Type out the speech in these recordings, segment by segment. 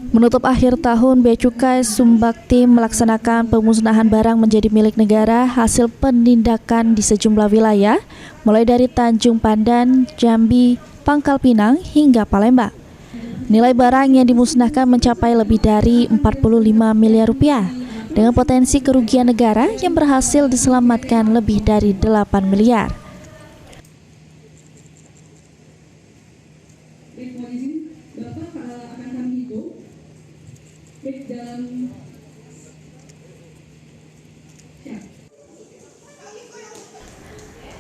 Menutup akhir tahun, Bea Cukai Sumbaktim melaksanakan pemusnahan barang menjadi milik negara hasil penindakan di sejumlah wilayah, mulai dari Tanjung Pandan, Jambi, Pangkal Pinang, hingga Palembang. Nilai barang yang dimusnahkan mencapai lebih dari 45 miliar rupiah, dengan potensi kerugian negara yang berhasil diselamatkan lebih dari 8 miliar.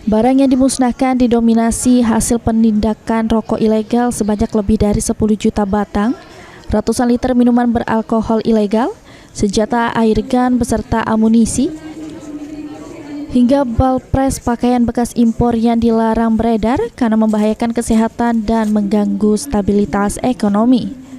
Barang yang dimusnahkan didominasi hasil penindakan rokok ilegal sebanyak lebih dari 10 juta batang, ratusan liter minuman beralkohol ilegal, senjata airgun beserta amunisi, hingga balpres pakaian bekas impor yang dilarang beredar karena membahayakan kesehatan dan mengganggu stabilitas ekonomi.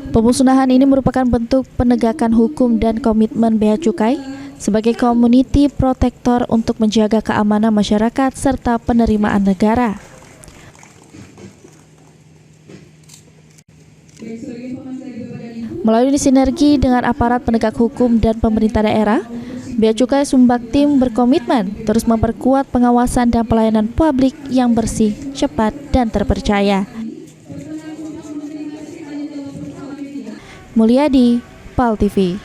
Pemusnahan ini merupakan bentuk penegakan hukum dan komitmen Bea Cukai sebagai community protector untuk menjaga keamanan masyarakat serta penerimaan negara. Melalui sinergi dengan aparat penegak hukum dan pemerintah daerah, Bea Cukai Sumbaktim berkomitmen terus memperkuat pengawasan dan pelayanan publik yang bersih, cepat, dan terpercaya. Mulyadi, PAL TV.